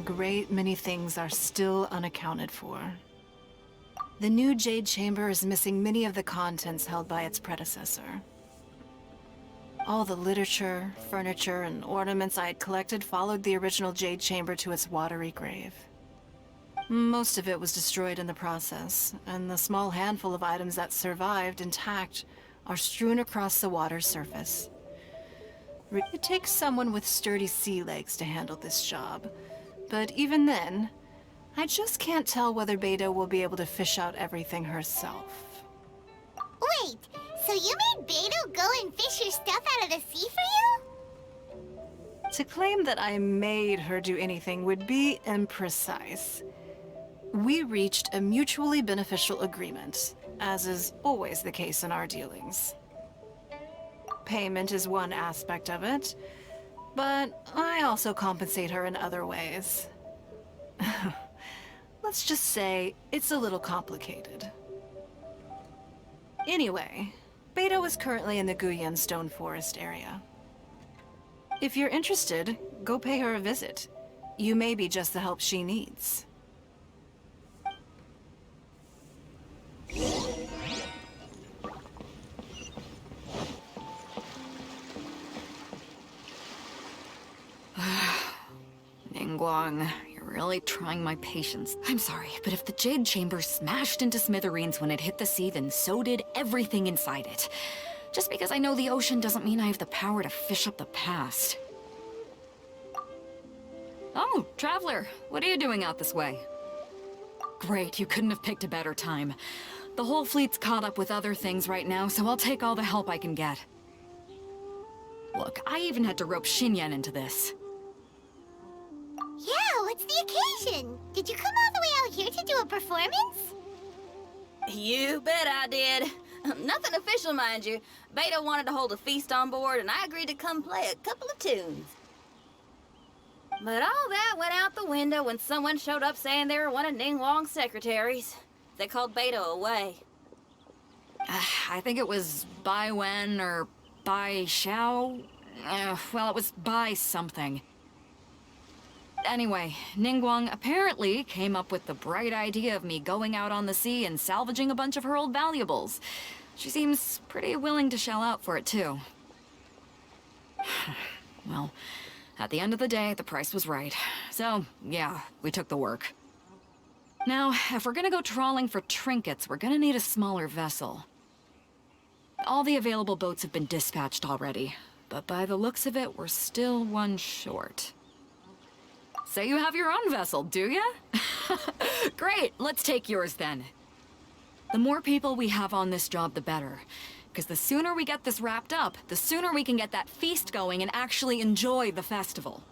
great many things are still unaccounted for. The new Jade Chamber is missing many of the contents held by its predecessor. All the literature, furniture, and ornaments I had collected followed the original Jade Chamber to its watery grave. Most of it was destroyed in the process, and the small handful of items that survived intact are strewn across the water's surface. It takes someone with sturdy sea legs to handle this job, but even then, I just can't tell whether Beidou will be able to fish out everything herself. Wait, so you made Beidou go and fish your stuff out of the sea for you? To claim that I made her do anything would be imprecise. We reached a mutually beneficial agreement, as is always the case in our dealings. Payment is one aspect of it, but I also compensate her in other ways. Let's just say it's a little complicated. Anyway, Beidou is currently in the Guyan Stone Forest area. If you're interested, go pay her a visit. You may be just the help she needs. Ningguang, you're really trying my patience. I'm sorry, but if the Jade Chamber smashed into smithereens when it hit the sea, then so did everything inside it. Just because I know the ocean doesn't mean I have the power to fish up the past. Oh, Traveler, what are you doing out this way? Great, you couldn't have picked a better time. The whole fleet's caught up with other things right now, so I'll take all the help I can get. Look, I even had to rope Xinyan into this. Yeah, what's the occasion? Did you come all the way out here to do a performance? You bet I did. Nothing official, mind you. Beidou wanted to hold a feast on board, and I agreed to come play a couple of tunes. But all that went out the window when someone showed up saying they were one of Ningguang's secretaries. They called Beidou away. I think it was Bai Wen or Bai Xiao. Well, it was Bai something. Anyway, Ningguang apparently came up with the bright idea of me going out on the sea and salvaging a bunch of her old valuables. She seems pretty willing to shell out for it, too. Well, at the end of the day, the price was right. So, yeah, we took the work. Now, if we're gonna go trawling for trinkets, we're gonna need a smaller vessel. All the available boats have been dispatched already, but by the looks of it, we're still one short. So you have your own vessel, do ya? Great, let's take yours then. The more people we have on this job, the better. Because the sooner we get this wrapped up, the sooner we can get that feast going and actually enjoy the festival.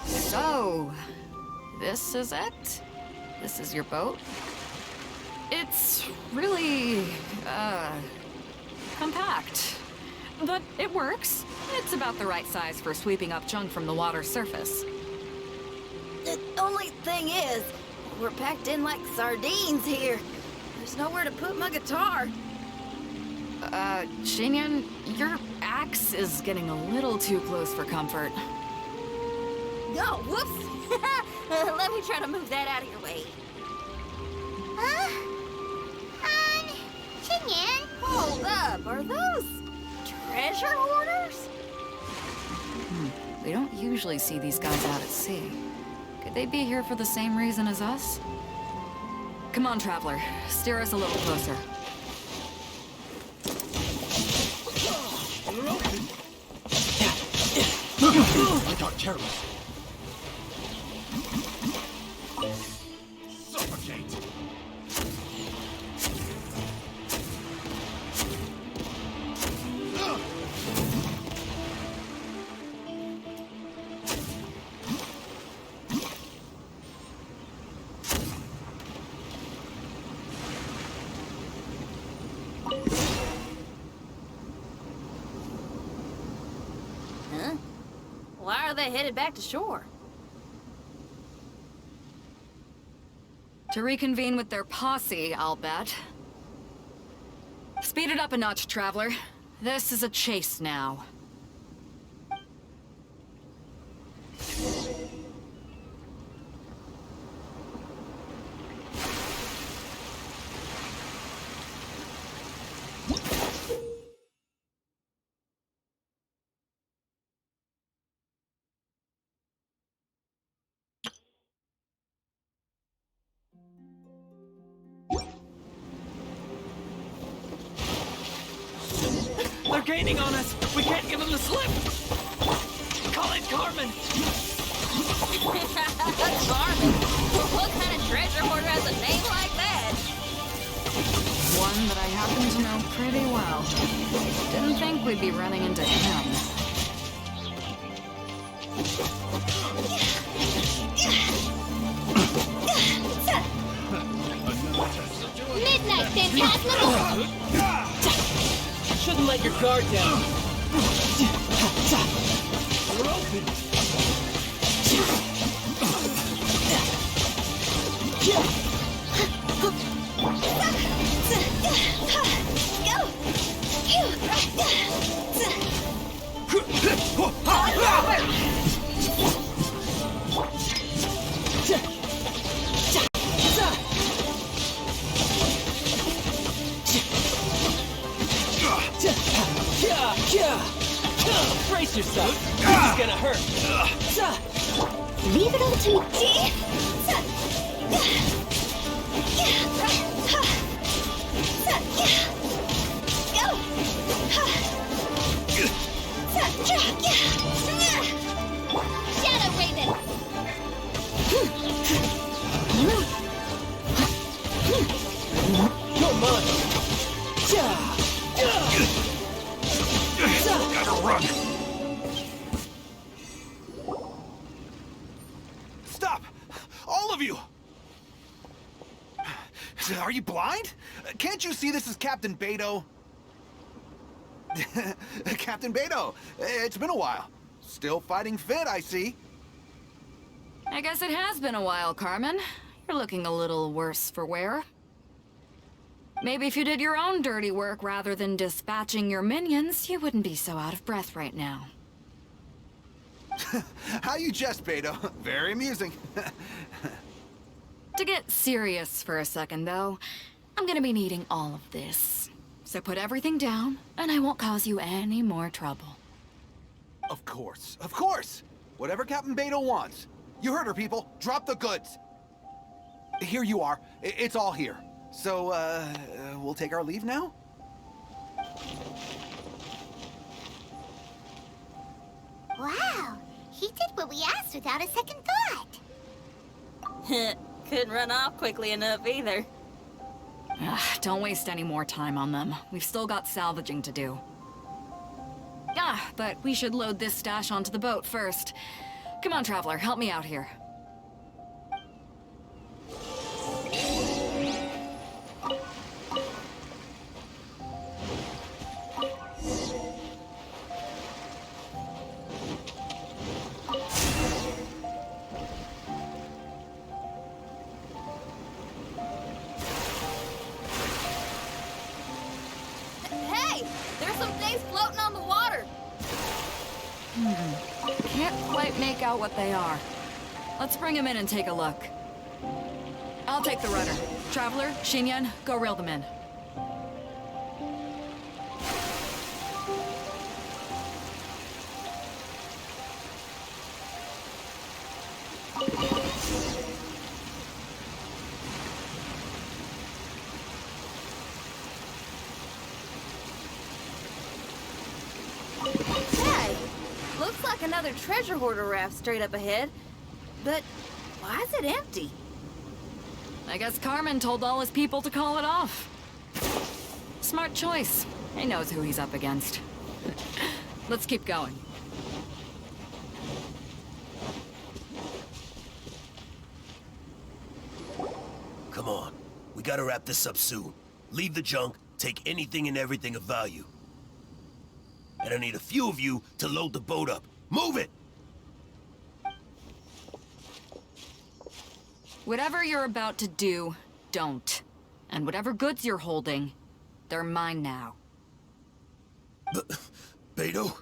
So, this is it? This is your boat? It's really, compact. But it works. It's about the right size for sweeping up junk from the water's surface. The only thing is, we're packed in like sardines here. There's nowhere to put my guitar. Xinyan, your axe is getting a little too close for comfort. Oh, whoops! Let me try to move that out of your way. Xinyan? Hold up, are those treasure hoarders? We don't usually see these guys out at sea. Could they be here for the same reason as us? Come on, Traveler. Steer us a little closer. I got careless. Suffocate! Huh? Why are they headed back to shore? To reconvene with their posse, I'll bet. Speed it up a notch, Traveler. This is a chase now. They're gaining on us! We can't give them the slip! Call it Carmen! Carmen? What kind of treasure hoarder has a name like that? One that I happen to know pretty well. Didn't think we'd be running into him. Midnight, Phantasmal! Shouldn't let your guard down. We're open. Brace yourself. This is gonna hurt. Leave it all to me. Shadow Raven. Come on. Gotta run. Stop! All of you! Are you blind? Can't you see this is Captain Beidou? Captain Beidou, it's been a while. Still fighting fit, I see. I guess it has been a while, Carmen. You're looking a little worse for wear. Maybe if you did your own dirty work rather than dispatching your minions, you wouldn't be so out of breath right now. How you jest, Beidou. Very amusing. To get serious for a second, though, I'm gonna be needing all of this. So put everything down, and I won't cause you any more trouble. Of course, of course! Whatever Captain Beidou wants. You heard her, people. Drop the goods. Here you are. It's all here. So, we'll take our leave now? Wow, he did what we asked without a second thought. Couldn't run off quickly enough either. Don't waste any more time on them. We've still got salvaging to do. But we should load this stash onto the boat first. Come on, Traveler, help me out here. Hey! There's some things floating on the water! Can't quite make out what they are. Let's bring them in and take a look. I'll take the rudder. Traveler, Xinyan, go reel them in. Hey! Looks like another treasure hoarder raft straight up ahead. But why is it empty? I guess Carmen told all his people to call it off. Smart choice. He knows who he's up against. Let's keep going. Come on. We gotta wrap this up soon. Leave the junk, take anything and everything of value. And I need a few of you to load the boat up. Move it! Whatever you're about to do, don't. And whatever goods you're holding, They're mine now. Beidou?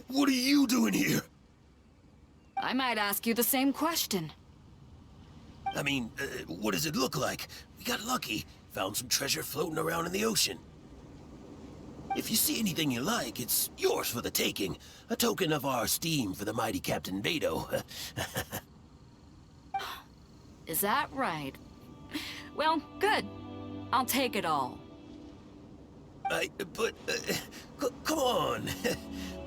What are you doing here? I might ask you the same question. I mean, what does it look like? We got lucky. Found some treasure floating around in the ocean. If you see anything you like, it's yours for the taking. A token of our esteem for the mighty Captain Beidou. Is that right? Well, good. I'll take it all. Come on.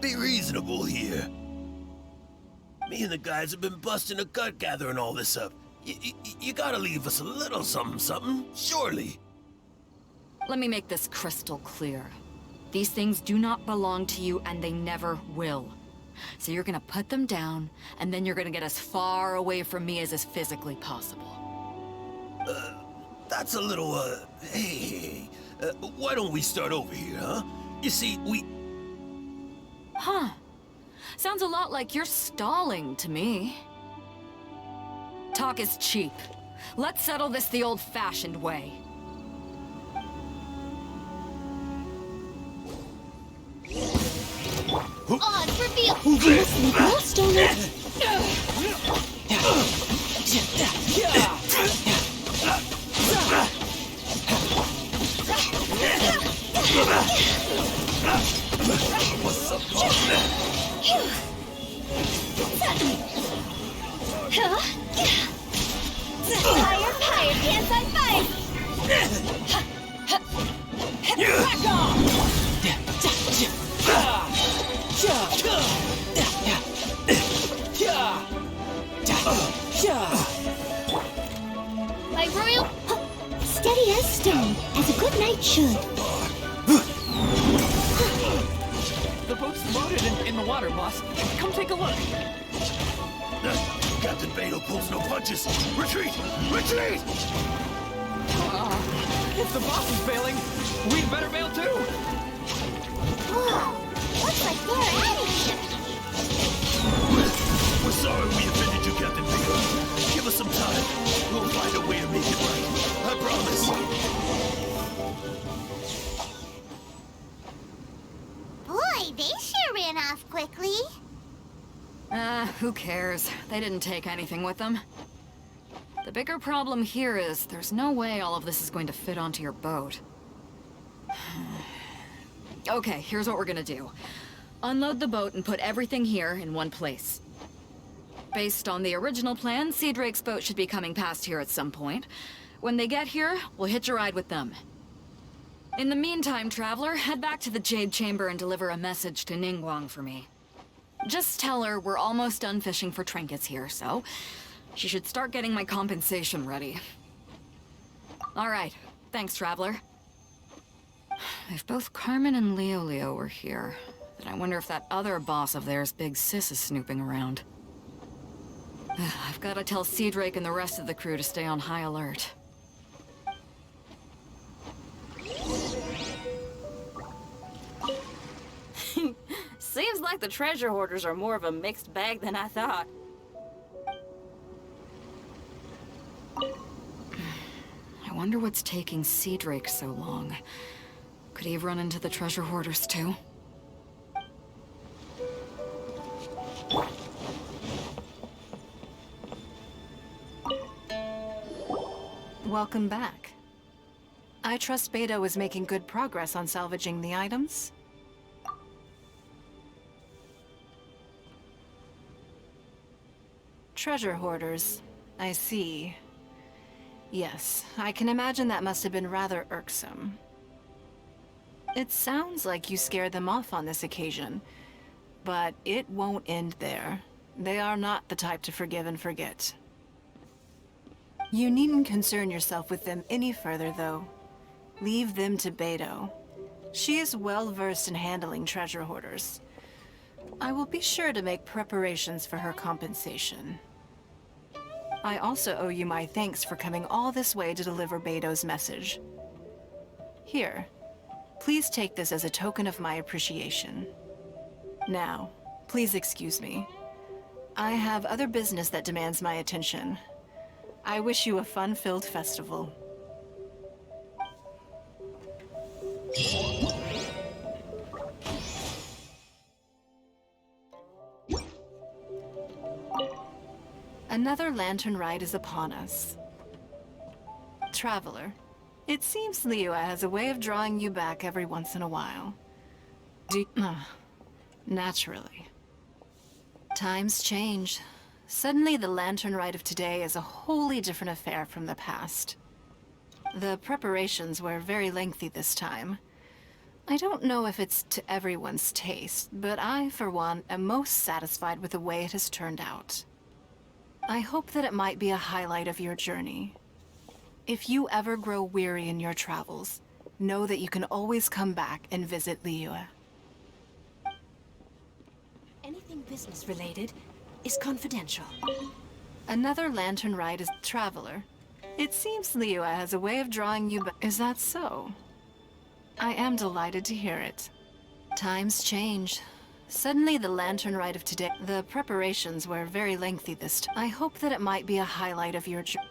Be reasonable here. Me and the guys have been busting a gut gathering all this up. You gotta leave us a little something, surely. Let me make this crystal clear. These things do not belong to you, and they never will. So you're gonna put them down, and then you're gonna get as far away from me as is physically possible. That's a little, hey, why don't we start over here, huh? You see, Huh. Sounds a lot like you're stalling to me. Talk is cheap. Let's settle this the old-fashioned way. Odds reveal. Lost on it. what's up, partner? Higher, higher, pants on fire. Back off! My royal... Steady as stone, as a good knight should. The boat's loaded in the water, boss. Come take a look. Captain Beidou pulls no punches. Retreat! Retreat! If the boss is bailing, we'd better bail too. Whoa, looks like they're out of here. We're sorry we offended you, Captain Beidou. Give us some time. We'll find a way to make it right. I promise. Boy, they sure ran off quickly. Who cares? They didn't take anything with them. The bigger problem here is there's no way all of this is going to fit onto your boat. Okay, here's what we're gonna do. Unload the boat and put everything here in one place. Based on the original plan, Sea Drake's boat should be coming past here at some point. When they get here, we'll hitch a ride with them. In the meantime, traveler, head back to the Jade Chamber and deliver a message to Ningguang for me. Just tell her we're almost done fishing for trinkets here, so she should start getting my compensation ready. All right, thanks, traveler. If both Carmen and Liuliu were here, then I wonder if that other boss of theirs, Big Sis, is snooping around. I've got to tell Sea Drake and the rest of the crew to stay on high alert. Seems like the treasure hoarders are more of a mixed bag than I thought. I wonder what's taking Sea Drake so long. Could he have run into the treasure hoarders too? Welcome back. I trust Beidou is making good progress on salvaging the items. Treasure hoarders, I see. Yes, I can imagine that must have been rather irksome. It sounds like you scared them off on this occasion, but it won't end there. They are not the type to forgive and forget. You needn't concern yourself with them any further, though. Leave them to Beidou. She is well versed in handling treasure hoarders. I will be sure to make preparations for her compensation. I also owe you my thanks for coming all this way to deliver Beidou's message. Here, please take this as a token of my appreciation. Now, please excuse me. I have other business that demands my attention. I wish you a fun-filled festival. Another lantern ride is upon us. Traveler, it seems Liu has a way of drawing you back every once in a while. Naturally. Times change. Suddenly the lantern ride of today is a wholly different affair from the past. The preparations were very lengthy this time. I don't know if it's to everyone's taste, but I, for one, am most satisfied with the way it has turned out. I hope that it might be a highlight of your journey. If you ever grow weary in your travels, know that you can always come back and visit Liu. Anything business-related is confidential. Another lantern ride is Traveler. It seems Liu has a way of drawing you back. Is that so? I am delighted to hear it. Times change. Suddenly the lantern ride of today... The preparations were very lengthy this time. I hope that it might be a highlight of your journey.